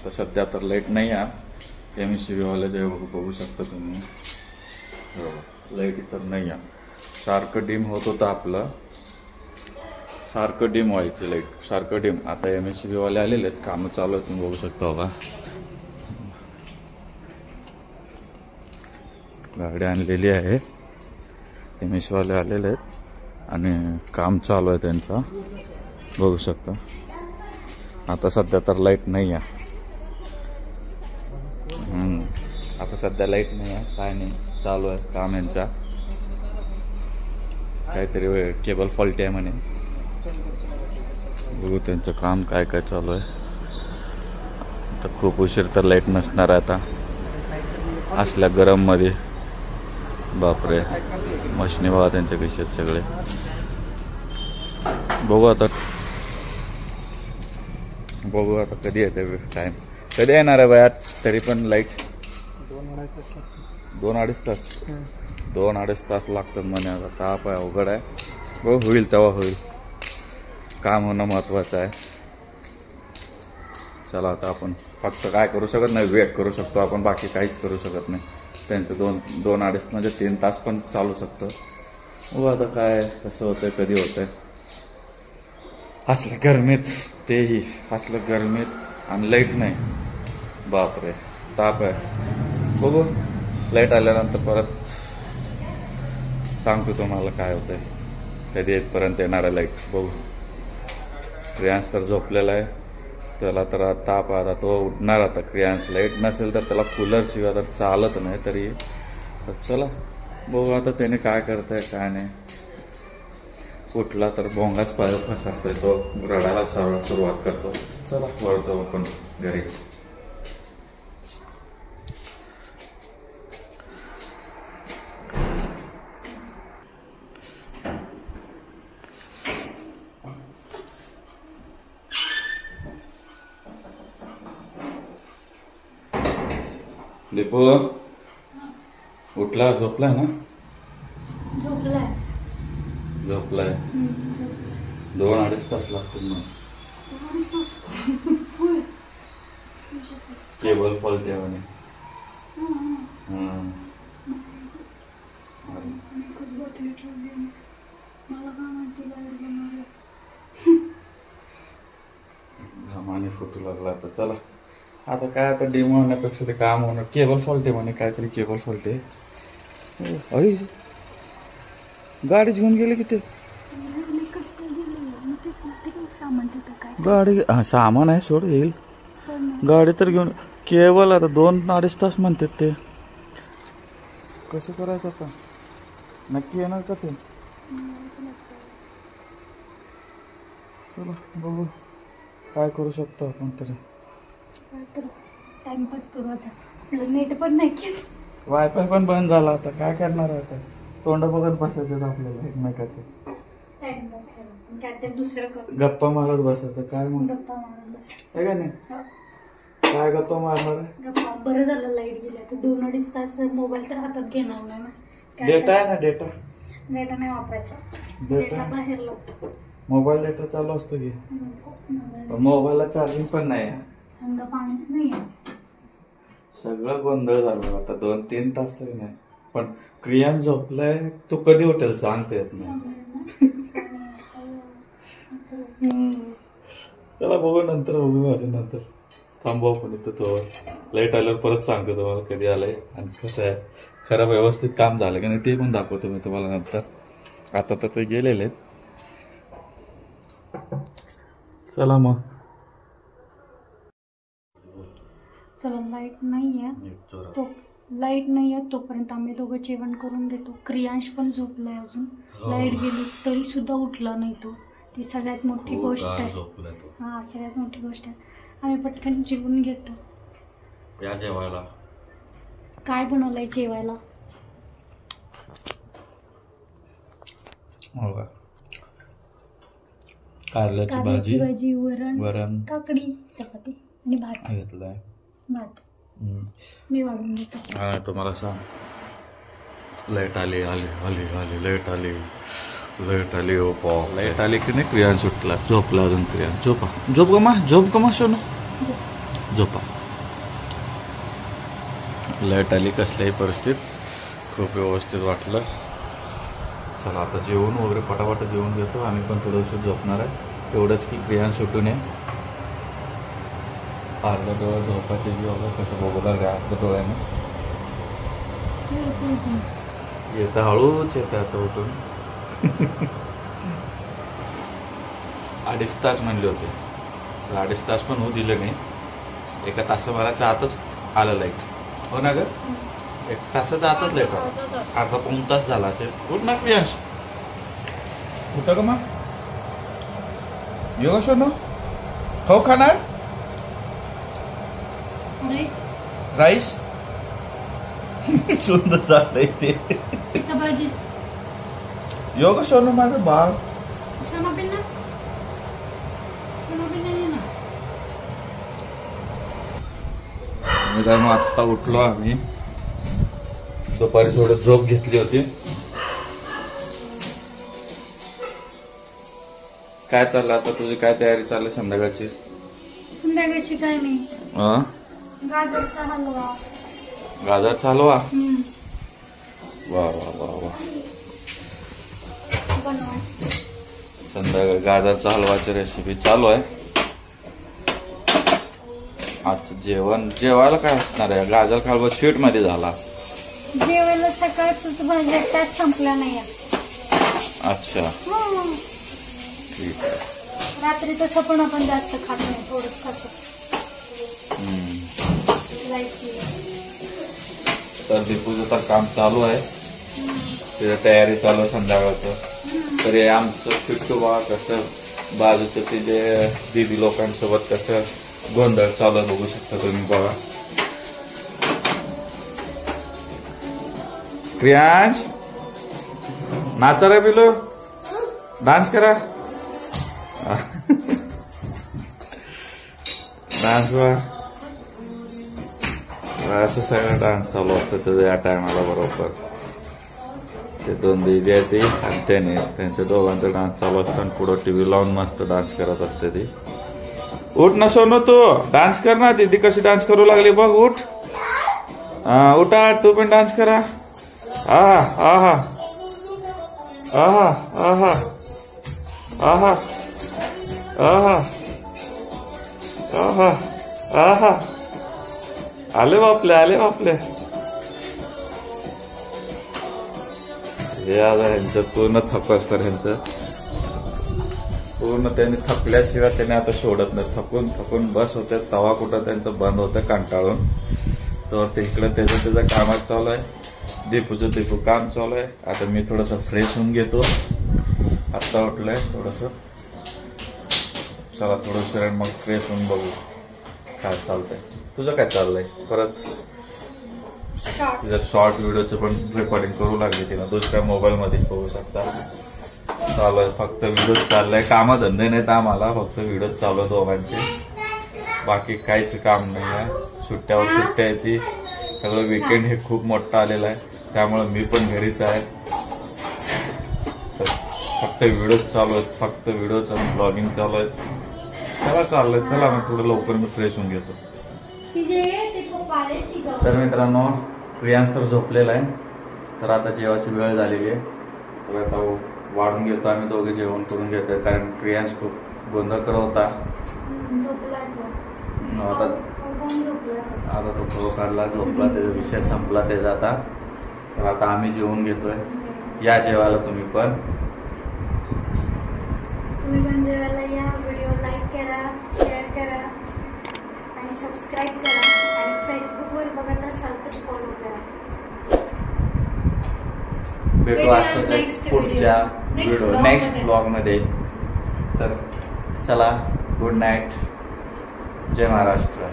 आता सध्या तर लाईट नाही आहे. MSCB वाल्याच्या बघू शकता तुम्ही. हो, लाईट तर नाही आहे. सारखं डिम होत होतं आपलं, सारखं डिम व्हायचं लाईट, सारखं डिम. आता MSCB वाले आलेले आहेत, कामं चालू आहेत, तुम्ही बघू शकता बघा. गाडी आणलेली आहे, MSCB वाले आलेले आहेत आणि काम चालू आहे त्यांचं, बघू शकता. आता सध्या तर लाईट नाही आहे. आता सध्या लाईट नाही आहे, काय नाही, चालू आहे काम यांचा. काहीतरी केबल फॉल्टी आहे म्हणे, बघू त्यांचं काम काय काय चालू आहे. आता खूप उशीर तर लाईट नसणार आहे आता असल्या गरममध्ये. बापरे, मशिनी बघा त्यांच्या कशी आहेत सगळे. बघू आता कधी येते टाइम, कधी येणार आहे बाया. तरी पण लाईट 2-2.5 तास 2-2.5 तास लागतात म्हणे. आता ताप आहे, अवघड आहे. बघू, होईल तेव्हा होईल. काम होणं महत्वाचं आहे. चला आता आपण फक्त काय करू शकत नाही, वेट करू शकतो आपण, बाकी काहीच करू शकत नाही. त्यांचं 2-2.5 म्हणजे 3 तास पण चालू शकतं. बघू आता काय कसं होतंय, कधी होतंय. असल्या गरमीत, तेही असल्या गरमीत आणि लाईट नाही, बापरे ताप आहे. बघू लाईट आल्यानंतर परत सांगतो तुम्हाला काय होतंय, कधी येतपर्यंत येणार आहे लाईट. बघू. क्रियांश तर झोपलेला आहे, त्याला तर ताप आता, तो उठणार आता. क्रियांश लाईट नसेल तर त्याला कूलर शिवाय तर चालत नाही तरी. चला बघू आता त्याने काय करतंय काय नाही. उठला तर भोंगाच पाय पसरतोय, तो रडायला सुरुवात करतो. चला वळतो आपण घरी. दीपू उठला, झोपलाय ना? झोपलाय 2-2.5 तास लागतील ना. केबल फॉल्ट आहे म्हणे. घामाने फुटू लागला आता. चला आता काय, आता डिम होण्यापेक्षा ते काम होणार. केबल फॉल्ट आहे म्हणे, काहीतरी केबल फॉल्ट आहे. अरे गाडीच घेऊन गेले की ते. गाडी सामान आहे सोड, येईल गाडी तर घेऊन. केबल आता 2-2.5 तास म्हणतात ते. कसं करायचं आता, नक्की येणार का ते? चला बघू काय करू शकतो आपण तरी. टाइमपास करू आता. नेट पण नाही, वायफाय पण बंद झाला. आता काय करणार आहे? आता तोंड बघत बसायचं आपल्याला एकमेकाचे. गप्पा मारत बसायचं. काय मग गप्पा मारत बस का नाही? काय गप्पा मारणार आहे? गप्पा. बरं झालं लाईट गेली, तर 2-2.5 तास मोबाईल तर हातात घेणार नाही ना. डेटा आहे ना, डेटा नाही वापरायचा. डेटा बाहेर लावतो. मोबाईल डेटा चालू असतो की. मोबाईलला चार्जिंग पण नाही, थंड पाणीच नाही. सगळं गोंधळ झालं आता. 2-3 तास तरी नाही. पण क्रियान झोपलाय, तो कधी उठेल सांगता येत नाही. त्याला बघू नंतर, बघू माझ्या नंतर. थांबवा पण इथं. तो लाईट आल्यावर परत सांगतो तुम्हाला कधी आलंय आणि कसं आहे. खरं व्यवस्थित काम झालं की नाही ते पण दाखवतो मी तुम्हाला नंतर. आता तर ते गेलेले आहेत. चला मग. चला लाईट नाहीये तोपर्यंत आम्ही दोघं जेवण करून घेतो. क्रियांश पण झोपलाय अजून. लाईट गेली तरी सुद्धा उठला नाही तो. ती सगळ्यात मोठी गोष्ट आहे. हा, सगळ्यात मोठी गोष्ट आहे. आम्ही पटकन जेवून घेतो. या जेवायला. काय बनवलंय जेवायला? हो का, कारल्याची भाजी, वरण, काकडी, चपाती आणि भात घेतलाय. मी वाढून घेतो. हा, तुम्हाला सांग, लाईट आली लाईट आली. ओपा लाईट आली की नाही क्रियान सुटला. झोपला अजून क्रियान. झोप गमा सोनं, झोपा. लाईट आली कसल्याही परिस्थितीत, खूप व्यवस्थित वाटलं. चला आता जेवण वगैरे पटापट जेवून घेतो. आम्ही पण थोडंसं झोपणार आहे. एवढंच की क्रियान सुटून आहे. अर्धा डोळा झोपायचे जेव्हा कसं बघणार काय आपल्या डोळ्यानं येतं, हळूच येतं आता उठून. 2.5 तास म्हणले होते, 2.5 तास पण होऊ दिले नाही. एका तासाभराच्या आतच आलं लाईट. हो ना ग, 1 तासाच्या आतच लाईट आलं. अर्धा पाऊण तास झाला असेल. उठ ना प्रियांश, कुठं ग मग योगा शोनो खाऊ खाणार राईस. सुंदर चाललंय ते. योगा शोनो माझं बाळ. मग आत्ता उठलो आम्ही. दुपारी थोडं झोप घेतली होती. काय चाललं आता तुझी, काय तयारी चालली संध्याकाळची? संध्याकाळची काय नाही, गाजरचा हलवा. गाजरचा हलवा, वा वा वा वा. संध्याकाळी गाजरचा हलवाची रेसिपी चालू आहे. आजचं जेवायला काय असणार आहे? गाजर हलवा स्वीट मध्ये झाला. जेवायला सकाळच भाज्या त्यात संपल्या नाही. अच्छा ठीक आहे. रात्री तसं पण आपण जास्त खात नाही, थोडंच खातो. तर दीपूचं तर काम चालू आहे, तिथं तयारी चालू आहे संध्याकाळचं. तरी आमचं फिट्टू बा कसं बाजूचं ते जे दीदी लोकांसोबत कसं गोंधळ चालू आहे बघू शकता तुम्ही बघा. क्रियांश नाचा रे बिलो, डान्स करा. डान्स असं सगळं डान्स चालू असतं त्याचं या टायमाला बरोबर. ते 2 दीदी आहे ती आणि त्याने त्यांच्या दोघांचा डान्स चालू असतं आणि पुढं टीव्ही लावून मस्त डान्स करत असते ती. उठ ना सोनू, तू डान्स कर ना. दीदी कशी डान्स करू लागली बघ. उठ, उठा तू पण डान्स करा. आहा आहा आहा आहा आहा आहा आहा आहा. आले बापले, आले बापले. हे आता ह्यांचं पूर्ण थक असतं. ह्यांचं पूर्ण त्यांनी थकल्याशिवाय त्याने आता सोडत नाही. थकून थकून बस होते, तवा कुठं त्यांचं बंद होतं कंटाळून. तर तिकडं त्याचं कामात चालू आहे. दीपू काम चालू आहे. आता मी थोडंसं फ्रेश होऊन घेतो. आत्ता उठलंय थोडंसं. चला थोडंसं मग फ्रेश होऊन बघू काय चालतंय. तुझं काय चाललंय? परत तिथं शॉर्ट व्हिडिओचं पण रेकॉर्डिंग करू लागली तिला. दुसऱ्या मोबाईलमध्ये बघू शकता चालू आहे. फक्त व्हिडिओ चाललाय. कामधंदे नाहीत आम्हाला, फक्त व्हिडिओ चालू आहे दोघांचे. बाकी काहीच काम नाही आहे. सुट्ट्यावर सुट्ट्या आहे ती. सगळं वीकेंड हे खूप मोठं आलेलं आहे, त्यामुळे मी पण घरीच आहे. फक्त व्हिडिओ चालू आहेत, फक्त व्हिडिओचं ब्लॉगिंग चालू आहे. चला चाललंय. चला मग थोडं लवकर मी फ्रेश होऊन घेतो. तर मित्रांनो, प्रियांश तर झोपलेला आहे. तर आता जेवायची वेळ झालेली आहे. तर आता वाढून घेतो. आम्ही दोघे जेवण करून घेतोय, कारण प्रियांश खूप गोंधळ करत होता. आता तो खरोखरला झोपला, त्याचा विषय संपला त्याचा आता. तर आता आम्ही जेवून घेतोय. या जेवायला तुम्ही पण जेवायला या. व्हिडिओ लाईक करा, शेअर करा आणि सबस्क्राईब करा. आणि फेसबुकवर बघत असाल तर फॉलो करा. भेटू असं पुढच्या व्हिडिओ नेक्स्ट ब्लॉग मध्ये. तर चला, गुड नाईट, जय महाराष्ट्र.